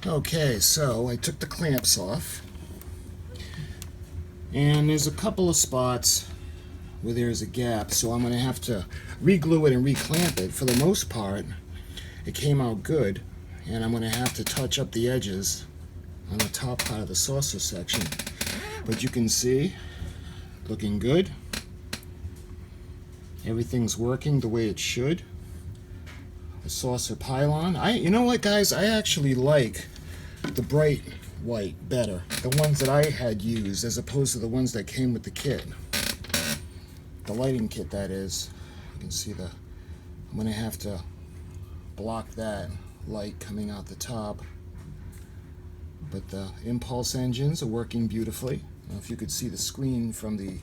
Okay, so I took the clamps off, and there's a couple of spots where there's a gap, so I'm going to have to re-glue it and re-clamp it. For the most part, it came out good, and I'm going to have to touch up the edges on the top part of the saucer section. But you can see, looking good. Everything's working the way it should. The saucer pylon. You know what, guys? I actually like the bright white better. The ones that I had used as opposed to the ones that came with the kit. The lighting kit, that is. You can see I'm going to have to block that light coming out the top. But the impulse engines are working beautifully. I don't know if you could see the screen from the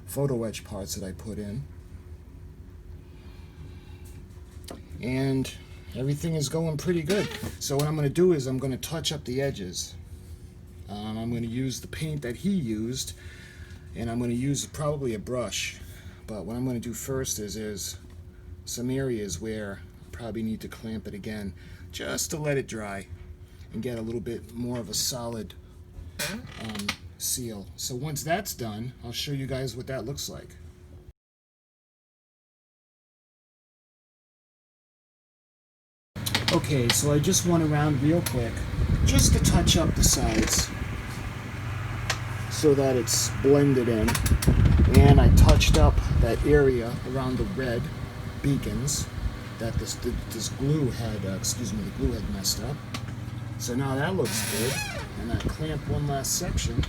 photo etch parts that I put in. And everything is going pretty good. So what I'm going to do is I'm going to touch up the edges. I'm going to use the paint that he used, and I'm going to use probably a brush. But what I'm going to do first is there's some areas where I probably need to clamp it again just to let it dry and get a little bit more of a solid seal. So once that's done, I'll show you guys what that looks like. Okay, so I just went around real quick just to touch up the sides so that it's blended in, and I touched up that area around the red beacons that this glue had, the glue had messed up. So now that looks good, and I clamp one last section,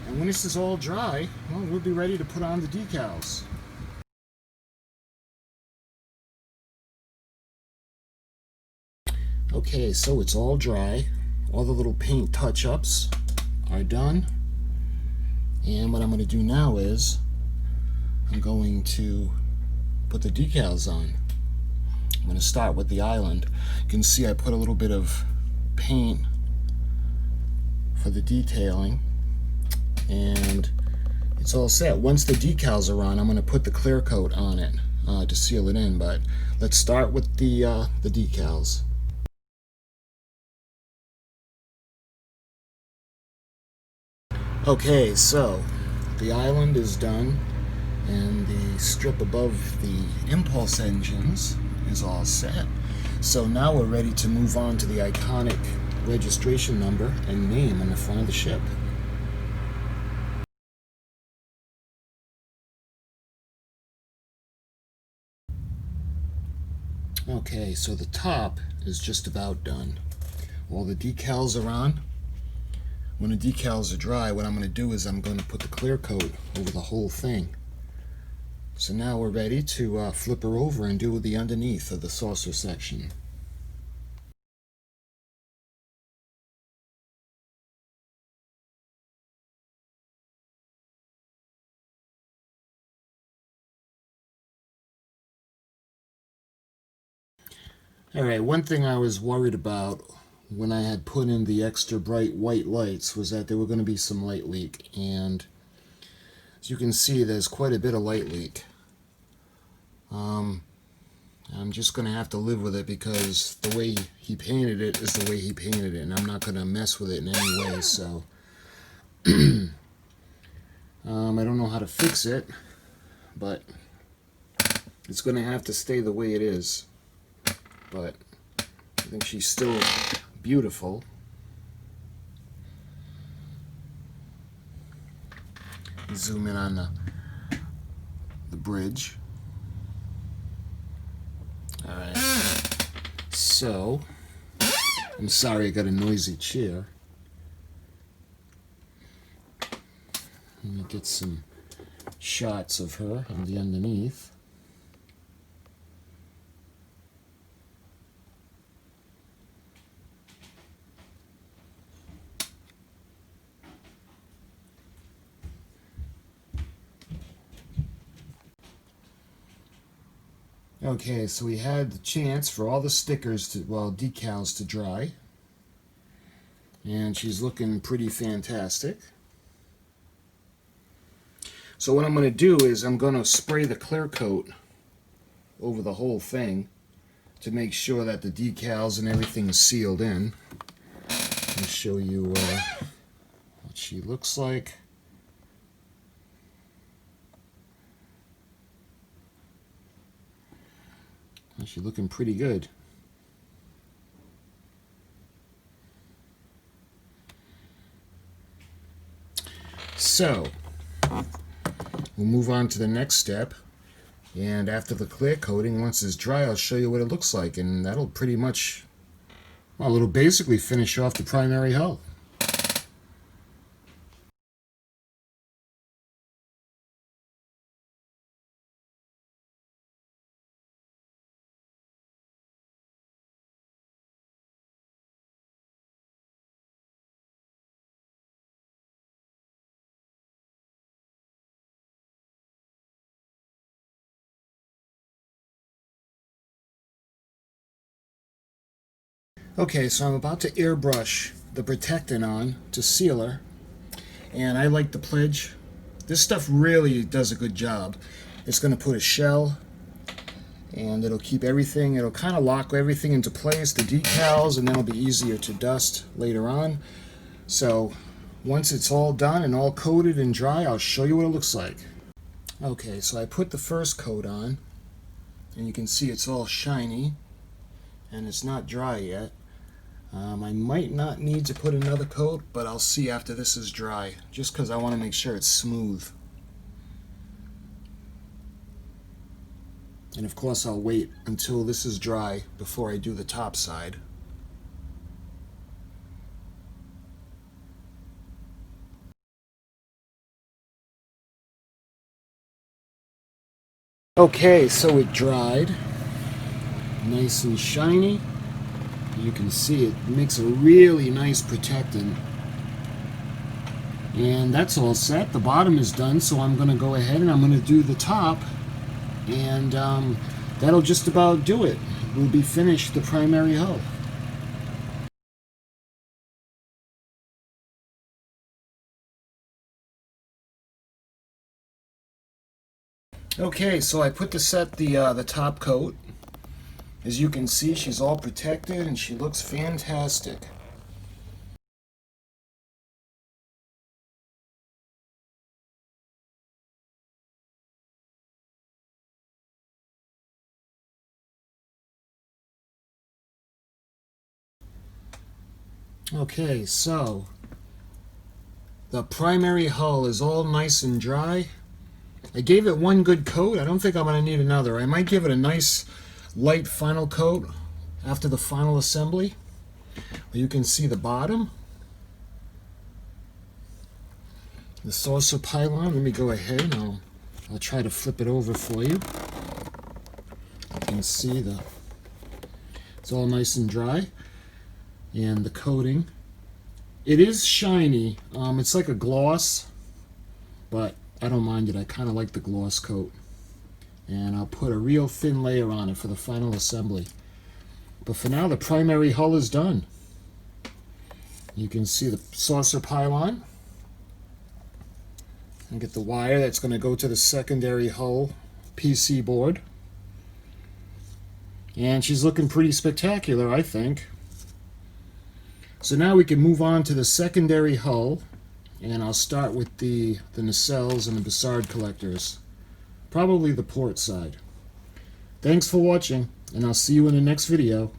and when this is all dry, well, we'll be ready to put on the decals. Okay, so it's all dry. All the little paint touch-ups are done. And what I'm going to do now is I'm going to put the decals on. I'm going to start with the island. You can see I put a little bit of paint for the detailing, and it's all set. Once the decals are on, I'm going to put the clear coat on it to seal it in. But let's start with the decals. Okay, so the island is done, and the strip above the impulse engines is all set. So now we're ready to move on to the iconic registration number and name on the front of the ship. Okay, so the top is just about done. All the decals are on. When the decals are dry, what I'm going to do is I'm going to put the clear coat over the whole thing. So now we're ready to flip her over and do the underneath of the saucer section. Alright, one thing I was worried about when I had put in the extra bright white lights was that there were going to be some light leak, and as you can see, there's quite a bit of light leak. I'm just going to have to live with it because the way he painted it is the way he painted it, and I'm not going to mess with it in any way, so I don't know how to fix it, but it's going to have to stay the way it is. But I think she's still beautiful. Zoom in on the bridge. Alright, so I'm sorry I got a noisy chair. Let me get some shots of her on the underneath. Okay, so we had the chance for all the stickers to, well, decals to dry. And she's looking pretty fantastic. So what I'm going to do is I'm going to spray the clear coat over the whole thing to make sure that the decals and everything is sealed in. Let me show you what she looks like. She's looking pretty good. So, we'll move on to the next step. And after the clear coating, once it's dry, I'll show you what it looks like. And that'll pretty much, well, it'll basically finish off the primary hull. Okay, so I'm about to airbrush the protectant on to seal her, and I like the Pledge. This stuff really does a good job. It's going to put a shell, and it'll keep everything, it'll kind of lock everything into place, the decals, and then it'll be easier to dust later on. So once it's all done and all coated and dry, I'll show you what it looks like. Okay, so I put the first coat on, and you can see it's all shiny, and it's not dry yet. I might not need to put another coat, but I'll see after this is dry, just because I want to make sure it's smooth. And of course I'll wait until this is dry before I do the top side. Okay, so it dried, nice and shiny. You can see it makes a really nice protectant. And that's all set. The bottom is done, so I'm going to go ahead and I'm going to do the top. And that'll just about do it. We'll be finished the primary hull. Okay, so I put the top coat. As you can see, she's all protected and she looks fantastic. Okay, so the primary hull is all nice and dry. I gave it one good coat. I don't think I'm going to need another. I might give it a nice light final coat after the final assembly. You can see the bottom. The saucer pylon. Let me go ahead and I'll try to flip it over for you. You can see it's all nice and dry. And the coating. It is shiny. It's like a gloss, but I don't mind it. I kind of like the gloss coat. And I'll put a real thin layer on it for the final assembly. But for now, the primary hull is done. You can see the saucer pylon. And get the wire that's going to go to the secondary hull PC board. And she's looking pretty spectacular, I think. So now we can move on to the secondary hull. And I'll start with the nacelles and the Bassard collectors. Probably the port side. Thanks for watching, and I'll see you in the next video.